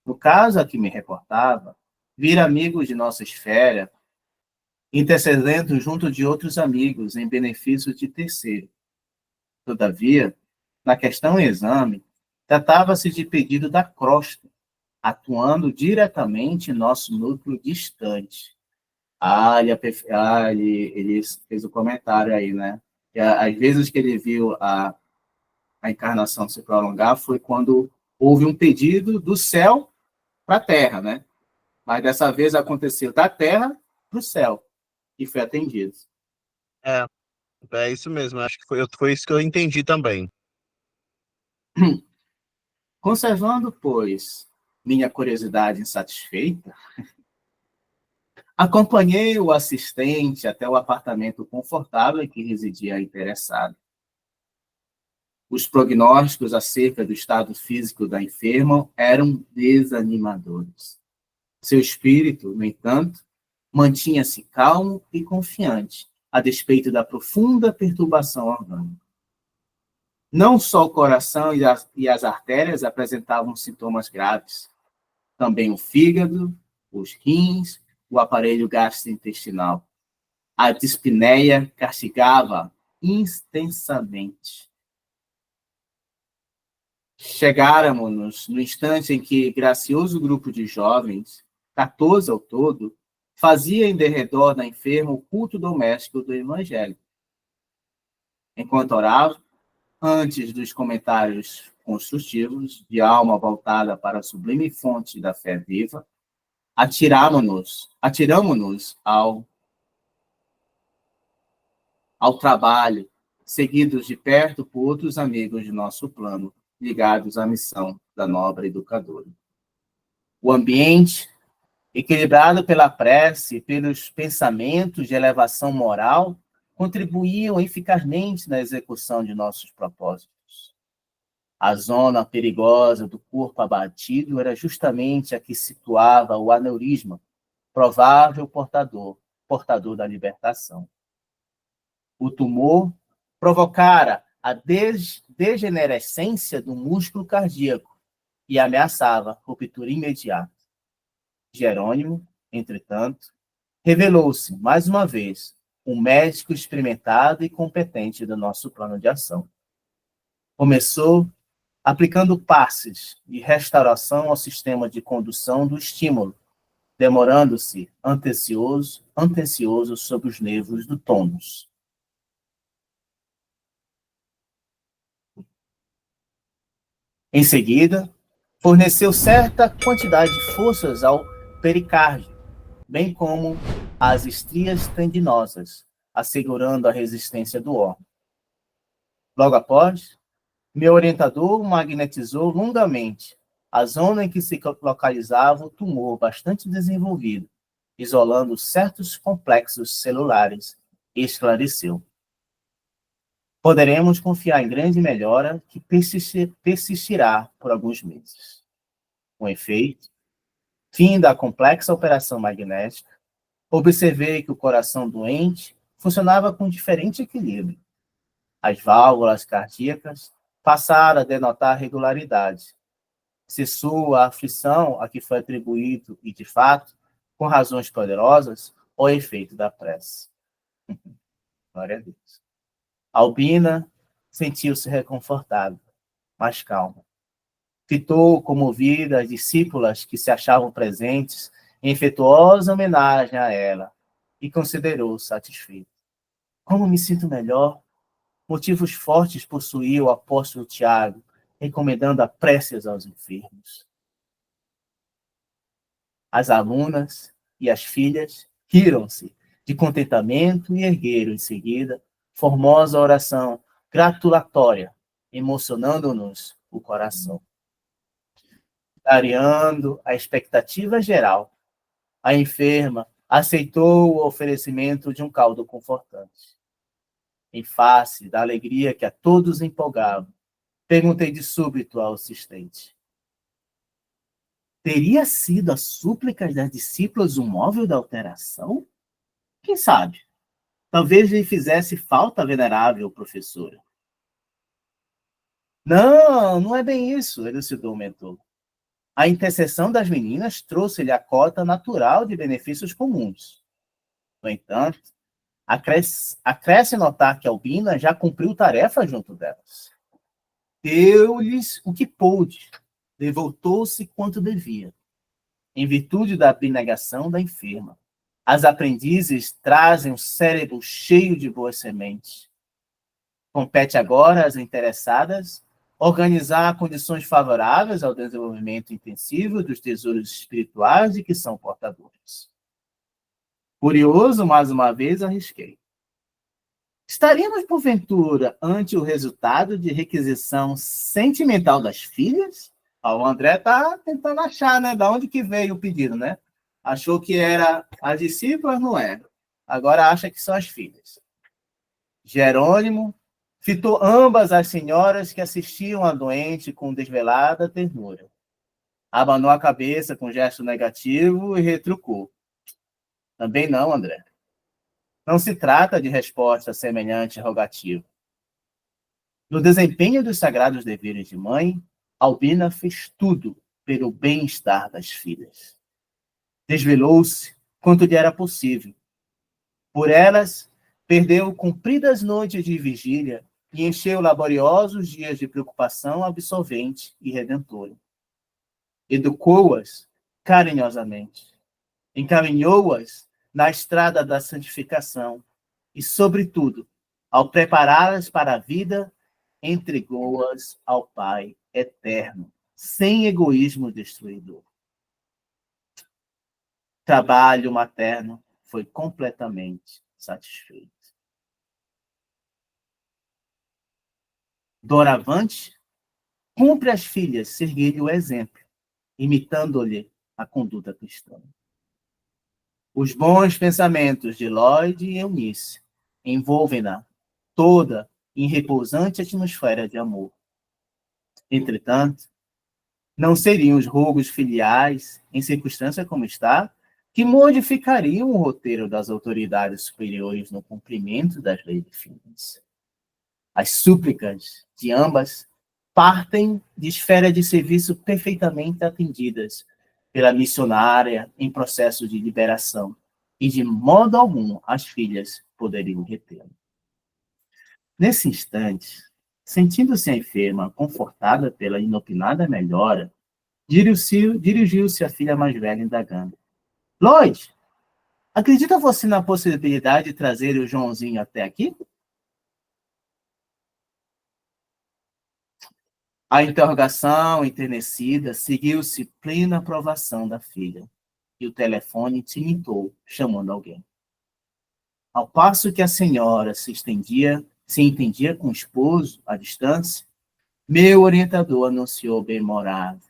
No caso a que me reportava, vir amigos de nossa esfera, intercedendo junto de outros amigos em benefício de terceiro. Todavia, na questão em exame, tratava-se de pedido da crosta, atuando diretamente em nosso núcleo distante. Ele fez o comentário aí, né? Que às vezes que ele viu a encarnação se prolongar foi quando houve um pedido do céu para a terra, né? Mas dessa vez aconteceu da terra para o céu, e foi atendido. É isso mesmo, acho que foi isso que eu entendi também. Conservando, pois, minha curiosidade insatisfeita, acompanhei o assistente até o apartamento confortável em que residia a interessada. Os prognósticos acerca do estado físico da enferma eram desanimadores. Seu espírito, no entanto, mantinha-se calmo e confiante, a despeito da profunda perturbação orgânica. Não só o coração e as artérias apresentavam sintomas graves, também o fígado, os rins, o aparelho gastrointestinal. A dispneia castigava intensamente. Chegáramos no instante em que gracioso grupo de jovens, 14 ao todo, fazia em derredor da enferma o culto doméstico do Evangelho. Enquanto orava, antes dos comentários construtivos, de alma voltada para a sublime fonte da fé viva, atiramo-nos ao trabalho, seguidos de perto por outros amigos de nosso plano, ligados à missão da nobre educadora. O ambiente, equilibrado pela prece e pelos pensamentos de elevação moral, contribuíam eficazmente na execução de nossos propósitos. A zona perigosa do corpo abatido era justamente a que situava o aneurisma, provável portador da libertação. O tumor provocara a degenerescência do músculo cardíaco e ameaçava ruptura imediata. Jerônimo, entretanto, revelou-se, mais uma vez, um médico experimentado e competente do nosso plano de ação. Começou aplicando passes de restauração ao sistema de condução do estímulo, demorando-se atencioso sobre os nervos do tônus. Em seguida, forneceu certa quantidade de forças ao pericárdio, bem como às estrias tendinosas, assegurando a resistência do órgão. Logo após, meu orientador magnetizou longamente a zona em que se localizava o tumor bastante desenvolvido, isolando certos complexos celulares, e esclareceu. Poderemos confiar em grande melhora que persistirá por alguns meses. Com efeito, fim da complexa operação magnética, observei que o coração doente funcionava com diferente equilíbrio. As válvulas cardíacas passaram a denotar regularidade. Cessou a aflição a que foi atribuído, e de fato, com razões poderosas, o efeito da prece. Glória a Deus. Albina sentiu-se reconfortada, mais calma. Fitou comovida as discípulas que se achavam presentes em efetuosa homenagem a ela e considerou satisfeita. Como me sinto melhor? Motivos fortes possuía o apóstolo Tiago, recomendando a preces aos enfermos. As alunas e as filhas riram-se de contentamento e ergueram em seguida formosa oração gratulatória, emocionando-nos o coração. Clareando a expectativa geral, a enferma aceitou o oferecimento de um caldo confortante. Em face da alegria que a todos empolgava, perguntei de súbito ao assistente: teria sido a súplica das discípulas o móvel da alteração? Quem sabe? Talvez lhe fizesse falta a venerável professora. Não, não é bem isso, elucidou o mentor. A intercessão das meninas trouxe-lhe a cota natural de benefícios comuns. No entanto, acresce notar que Albina já cumpriu tarefa junto delas. Deu-lhes o que pôde, devoltou-se quanto devia, em virtude da abnegação da enferma. As aprendizes trazem um cérebro cheio de boas sementes. Compete agora às interessadas organizar condições favoráveis ao desenvolvimento intensivo dos tesouros espirituais de que são portadores. Curioso, mais uma vez, arrisquei. Estaríamos, porventura, ante o resultado de requisição sentimental das filhas? O André está tentando achar, né? Da onde que veio o pedido, né? Achou que era as discípulas, não era. Agora acha que são as filhas. Jerônimo fitou ambas as senhoras que assistiam a doente com desvelada ternura. Abanou a cabeça com gesto negativo e retrucou: também não, André. Não se trata de resposta semelhante rogativa. No desempenho dos sagrados deveres de mãe, Albina fez tudo pelo bem-estar das filhas. Desvelou-se quanto lhe era possível. Por elas, perdeu compridas noites de vigília e encheu laboriosos dias de preocupação absolvente e redentora. Educou-as carinhosamente. Encaminhou-as na estrada da santificação e, sobretudo, ao prepará-las para a vida, entregou-as ao Pai eterno, sem egoísmo destruidor. Trabalho materno foi completamente satisfeito. Doravante, cumpre às filhas seguir-lhe o exemplo, imitando-lhe a conduta cristã. Os bons pensamentos de Lloyd e Eunice envolvem-na toda em repousante atmosfera de amor. Entretanto, não seriam os rogos filiais, em circunstância como está, que modificariam o roteiro das autoridades superiores no cumprimento das leis divinas. As súplicas de ambas partem de esfera de serviço perfeitamente atendidas pela missionária em processo de liberação, e de modo algum as filhas poderiam retê-la. Nesse instante, sentindo-se a enferma confortada pela inopinada melhora, dirigiu-se à filha mais velha indagando: Lloyd, acredita você na possibilidade de trazer o Joãozinho até aqui? A interrogação enternecida seguiu-se plena aprovação da filha, e o telefone tinitou, chamando alguém. Ao passo que a senhora se entendia com o esposo à distância, meu orientador anunciou bem-humorado: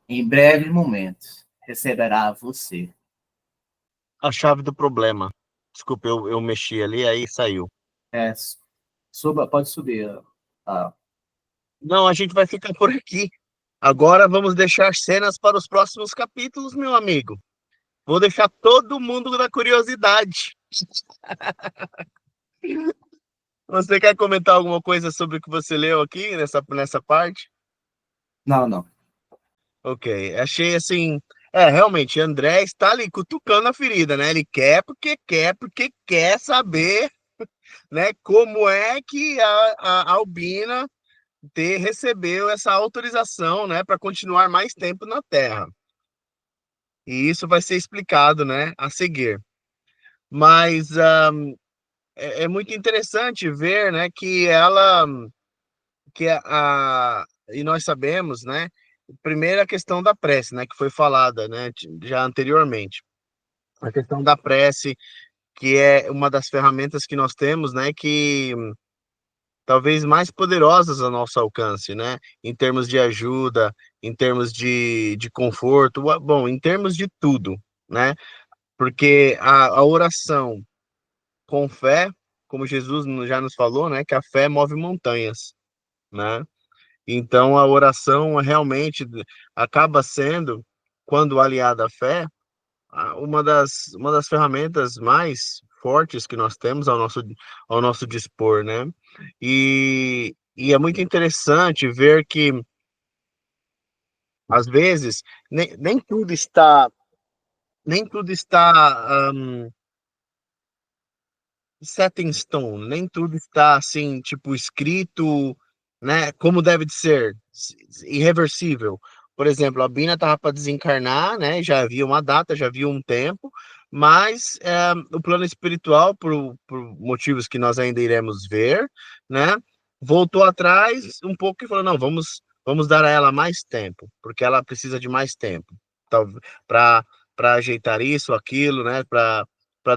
em breves momentos receberá você. A chave do problema. Desculpa, eu mexi ali, aí saiu. Pode subir. Não, a gente vai ficar por aqui. Agora vamos deixar cenas para os próximos capítulos, meu amigo. Vou deixar todo mundo na curiosidade. Você quer comentar alguma coisa sobre o que você leu aqui nessa parte? Não, não. Ok, achei assim, realmente, André está ali cutucando a ferida, né? Ele quer, porque quer saber, né, como é que a Albina recebeu essa autorização, né, para continuar mais tempo na Terra. E isso vai ser explicado, né, a seguir. Mas é muito interessante ver, né, e nós sabemos, né, primeiro a questão da prece, né, que foi falada, né, já anteriormente. A questão da prece, que é uma das ferramentas que nós temos, né, que talvez mais poderosas ao nosso alcance, né, em termos de ajuda, em termos de conforto, bom, em termos de tudo, né, porque a oração com fé, como Jesus já nos falou, né, que a fé move montanhas, né? Então a oração realmente acaba sendo, quando aliada à fé, uma das ferramentas mais fortes que nós temos ao nosso dispor, né? E é muito interessante ver que, às vezes, nem tudo está set in stone, nem tudo está assim, tipo, escrito, né, como deve de ser, irreversível. Por exemplo, a Bina estava para desencarnar, né, já havia uma data, já havia um tempo, mas o plano espiritual, por motivos que nós ainda iremos ver, né, voltou atrás um pouco e falou, não, vamos dar a ela mais tempo, porque ela precisa de mais tempo, para ajeitar isso, aquilo, né, para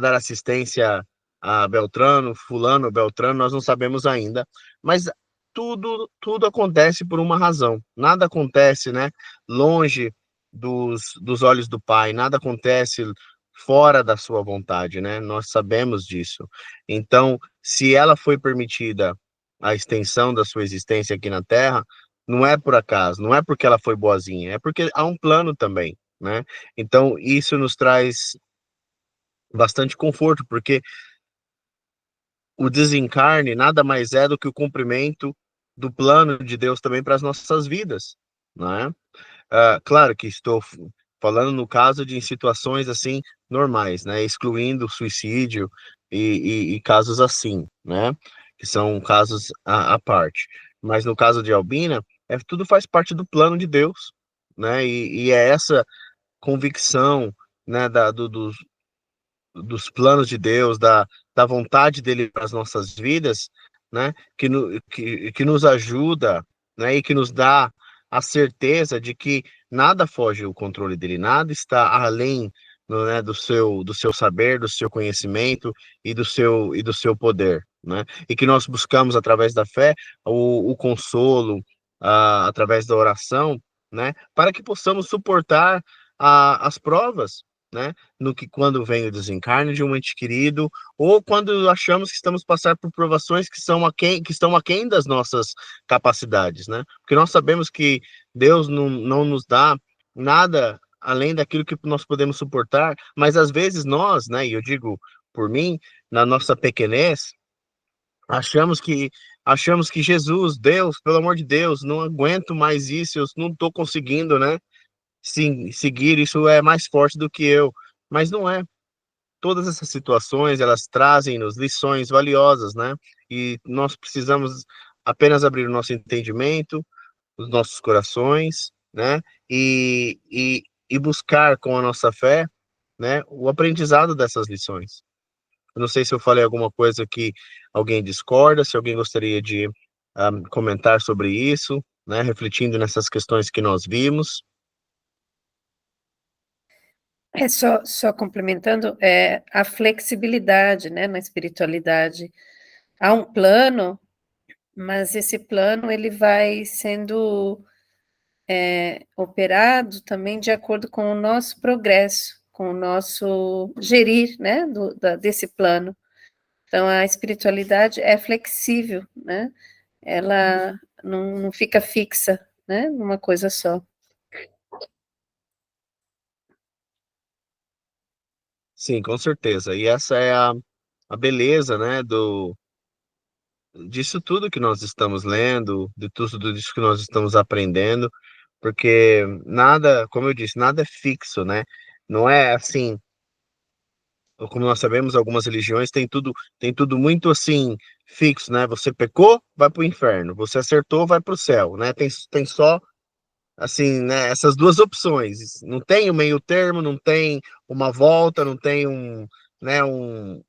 dar assistência a Beltrano, fulano, Beltrano, nós não sabemos ainda, mas tudo acontece por uma razão. Nada acontece, né, longe dos olhos do Pai, nada acontece fora da sua vontade, né? Nós sabemos disso. Então, se ela foi permitida a extensão da sua existência aqui na Terra, não é por acaso, não é porque ela foi boazinha, é porque há um plano também, né? Então, isso nos traz bastante conforto, porque o desencarne nada mais é do que o cumprimento do plano de Deus também para as nossas vidas, não é? Claro que estou falando no caso de situações assim normais, né? Excluindo o suicídio e casos assim, né? Que são casos à parte. Mas no caso de Albina, tudo faz parte do plano de Deus, né? E é essa convicção, né, dos planos de Deus, da vontade dele para as nossas vidas, né, que nos ajuda, né, e que nos dá a certeza de que nada foge do controle dele, nada está além, né, do seu saber, do seu conhecimento e do seu poder, né, e que nós buscamos através da fé o consolo, através da oração, né, para que possamos suportar as provas, né, no que quando vem o desencarne de um ente querido, ou quando achamos que estamos passando por provações que estão aquém das nossas capacidades, né? Porque nós sabemos que Deus não nos dá nada além daquilo que nós podemos suportar, mas às vezes nós, né, e eu digo por mim, na nossa pequenez, achamos que achamos que Jesus, Deus, pelo amor de Deus, não aguento mais isso, eu não estou conseguindo, né? Sim, seguir, isso é mais forte do que eu. Mas não é. Todas essas situações, elas trazem-nos lições valiosas, né? E nós precisamos apenas abrir o nosso entendimento, os nossos corações, né? E buscar com a nossa fé, né, o aprendizado dessas lições. Eu não sei se eu falei alguma coisa que alguém discorda, se alguém gostaria de comentar sobre isso, né, refletindo nessas questões que nós vimos. Só complementando, a flexibilidade, né, na espiritualidade. Há um plano, mas esse plano ele vai sendo operado também de acordo com o nosso progresso, com o nosso gerir, né, desse plano. Então, a espiritualidade é flexível, né? Ela não fica fixa, né, numa coisa só. Sim, com certeza. E essa é a beleza, né, disso tudo que nós estamos lendo, de tudo isso que nós estamos aprendendo, porque nada, como eu disse, nada é fixo, né? Não é assim, como nós sabemos, algumas religiões tem tudo muito assim fixo, né? Você pecou, vai para o inferno. Você acertou, vai para o céu, né? Tem só assim, né? Essas duas opções. Não tem o meio termo, não tem uma volta, não tem né? Um,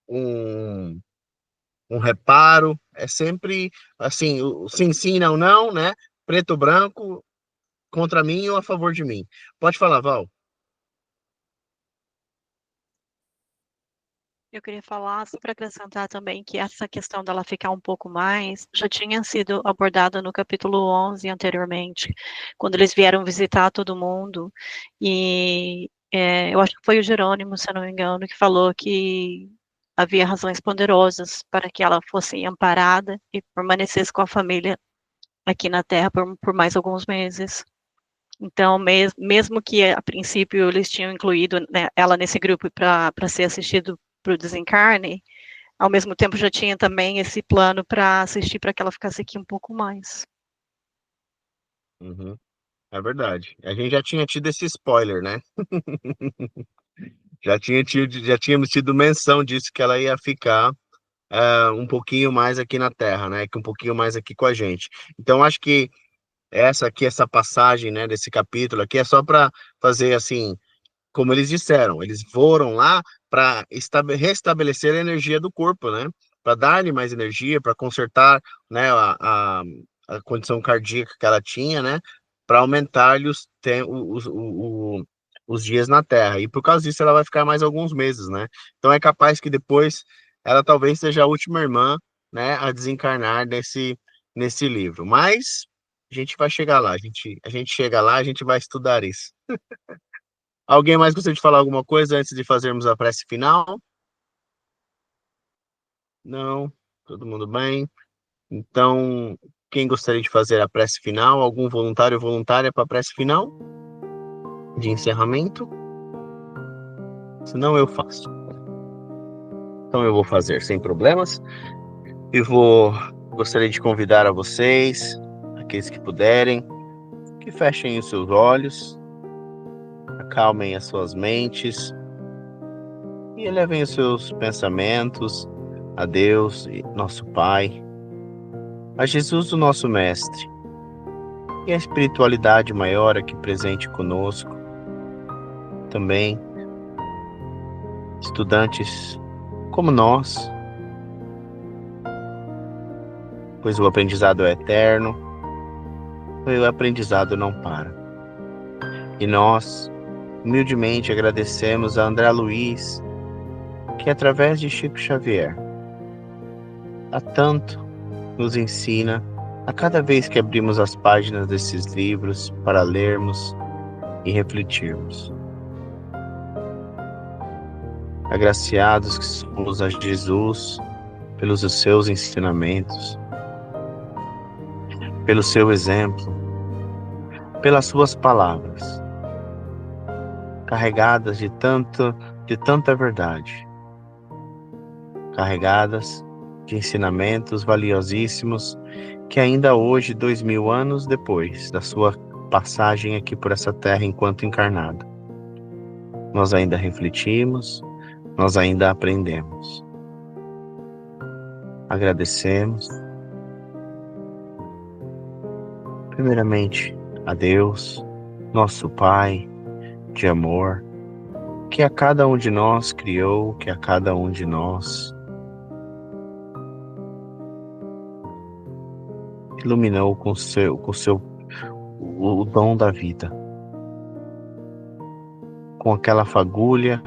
um reparo. É sempre assim, o sim, sim, não, não, né? Preto, branco, contra mim ou a favor de mim. Pode falar, Val. Eu queria falar, só para acrescentar também, que essa questão dela ficar um pouco mais já tinha sido abordada no capítulo 11 anteriormente, quando eles vieram visitar todo mundo, e eu acho que foi o Jerônimo, se eu não me engano, que falou que havia razões poderosas para que ela fosse amparada e permanecesse com a família aqui na Terra por mais alguns meses. Então, mesmo que a princípio eles tinham incluído, né, ela nesse grupo para ser assistido para o desencarne, ao mesmo tempo já tinha também esse plano para assistir para que ela ficasse aqui um pouco mais. Uhum, é verdade. A gente já tinha tido esse spoiler, né? Já tínhamos tido menção disso, que ela ia ficar um pouquinho mais aqui na Terra, né? Que um pouquinho mais aqui com a gente. Então, acho que essa passagem, né, desse capítulo aqui é só para fazer assim, como eles disseram, eles foram lá para restabelecer a energia do corpo, né? Para dar-lhe mais energia, para consertar, né, a condição cardíaca que ela tinha, né? Para aumentar-lhe os dias na Terra. E por causa disso ela vai ficar mais alguns meses, né? Então é capaz que depois ela talvez seja a última irmã, né, a desencarnar nesse livro. Mas a gente vai chegar lá, a gente chega lá, a gente vai estudar isso. Alguém mais gostaria de falar alguma coisa antes de fazermos a prece final? Não? Todo mundo bem? Então, quem gostaria de fazer a prece final? Algum voluntário ou voluntária para a prece final? De encerramento? Senão eu faço. Então eu vou fazer sem problemas. E gostaria de convidar a vocês, aqueles que puderem, que fechem os seus olhos, acalmem as suas mentes e elevem os seus pensamentos a Deus, nosso Pai, a Jesus, o nosso Mestre, e a espiritualidade maior aqui presente conosco, também estudantes como nós, pois o aprendizado é eterno, pois o aprendizado não para. E nós, humildemente, agradecemos a André Luiz, que através de Chico Xavier, há tanto nos ensina a cada vez que abrimos as páginas desses livros para lermos e refletirmos. Agraciados que somos a Jesus pelos seus ensinamentos, pelo seu exemplo, pelas suas palavras, carregadas de tanta verdade, carregadas de ensinamentos valiosíssimos que ainda hoje, 2000 anos depois da sua passagem aqui por essa terra enquanto encarnado, nós ainda refletimos, nós ainda aprendemos. Agradecemos, primeiramente, a Deus, nosso Pai de amor, que a cada um de nós criou, que a cada um de nós iluminou com o dom da vida, com aquela fagulha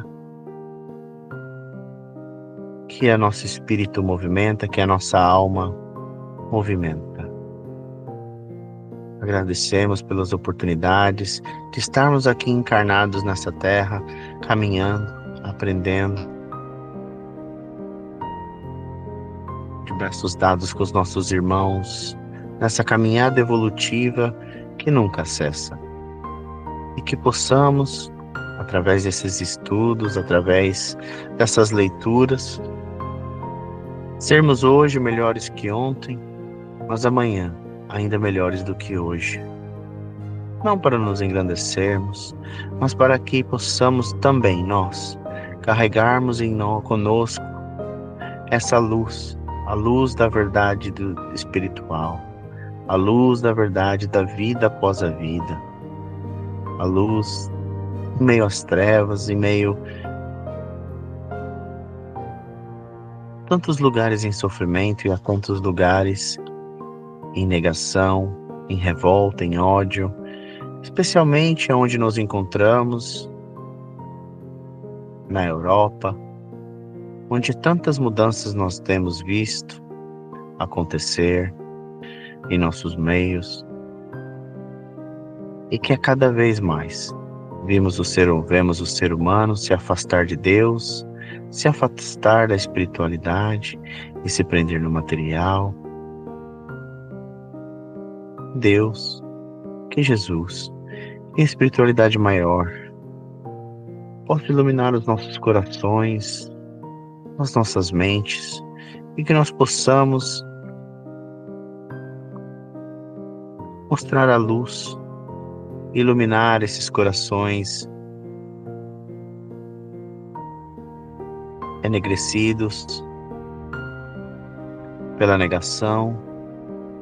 que a nosso espírito movimenta, que a nossa alma movimenta. Agradecemos pelas oportunidades de estarmos aqui encarnados nessa terra, caminhando, aprendendo, de braços dados com os nossos irmãos, nessa caminhada evolutiva que nunca cessa. E que possamos, através desses estudos, através dessas leituras, Sermos hoje melhores que ontem, mas amanhã ainda melhores do que hoje. Não para nos engrandecermos, mas para que possamos também nós carregarmos em nós conosco essa luz, a luz da verdade espiritual, a luz da verdade da vida após a vida, a luz em meio às trevas, em meio a tantos lugares em sofrimento e a tantos lugares em negação, em revolta, em ódio, especialmente onde nos encontramos, na Europa, onde tantas mudanças nós temos visto acontecer em nossos meios, e que a cada vez mais vemos o ser humano se afastar de Deus, se afastar da espiritualidade e se prender no material. Deus, que Jesus, que a espiritualidade maior possa iluminar os nossos corações, as nossas mentes, e que nós possamos mostrar a luz, iluminar esses corações enegrecidos pela negação,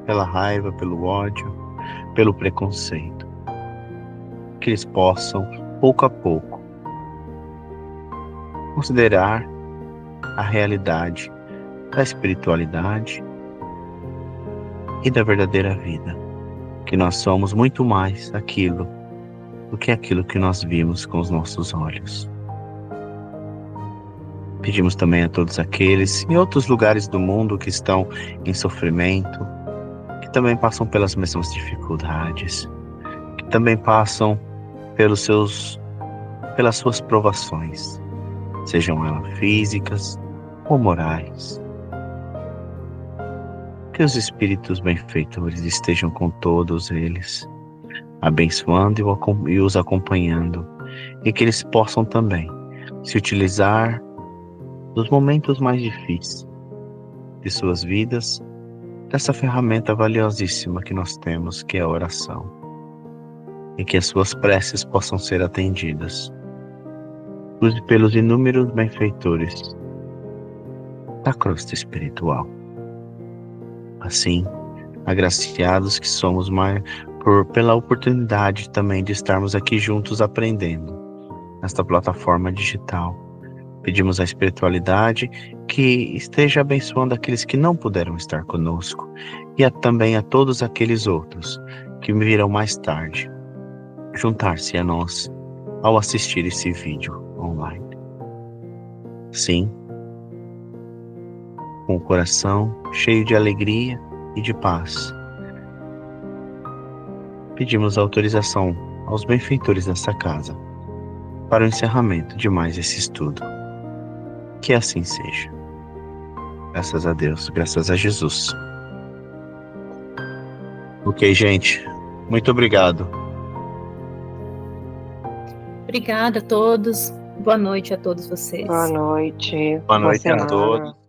pela raiva, pelo ódio, pelo preconceito. Que eles possam, pouco a pouco, considerar a realidade da espiritualidade e da verdadeira vida, que nós somos muito mais do que aquilo que nós vimos com os nossos olhos. Pedimos também a todos aqueles em outros lugares do mundo que estão em sofrimento, que também passam pelas mesmas dificuldades, que também passam pelas suas provações, sejam elas físicas ou morais. Que os espíritos benfeitores estejam com todos eles, abençoando e os acompanhando, e que eles possam também se utilizar dos momentos mais difíceis de suas vidas, dessa ferramenta valiosíssima que nós temos, que é a oração, e que as suas preces possam ser atendidas pelos inúmeros benfeitores da crosta espiritual. Assim, agraciados que somos pela oportunidade também de estarmos aqui juntos aprendendo nesta plataforma digital. Pedimos à espiritualidade que esteja abençoando aqueles que não puderam estar conosco e também a todos aqueles outros que virão mais tarde juntar-se a nós ao assistir esse vídeo online. Sim, com o coração cheio de alegria e de paz, pedimos autorização aos benfeitores dessa casa para o encerramento de mais esse estudo. Que assim seja. Graças a Deus, graças a Jesus. Ok, gente. Muito obrigado. Obrigada a todos. Boa noite a todos vocês. Boa noite. Boa noite a semana. todos.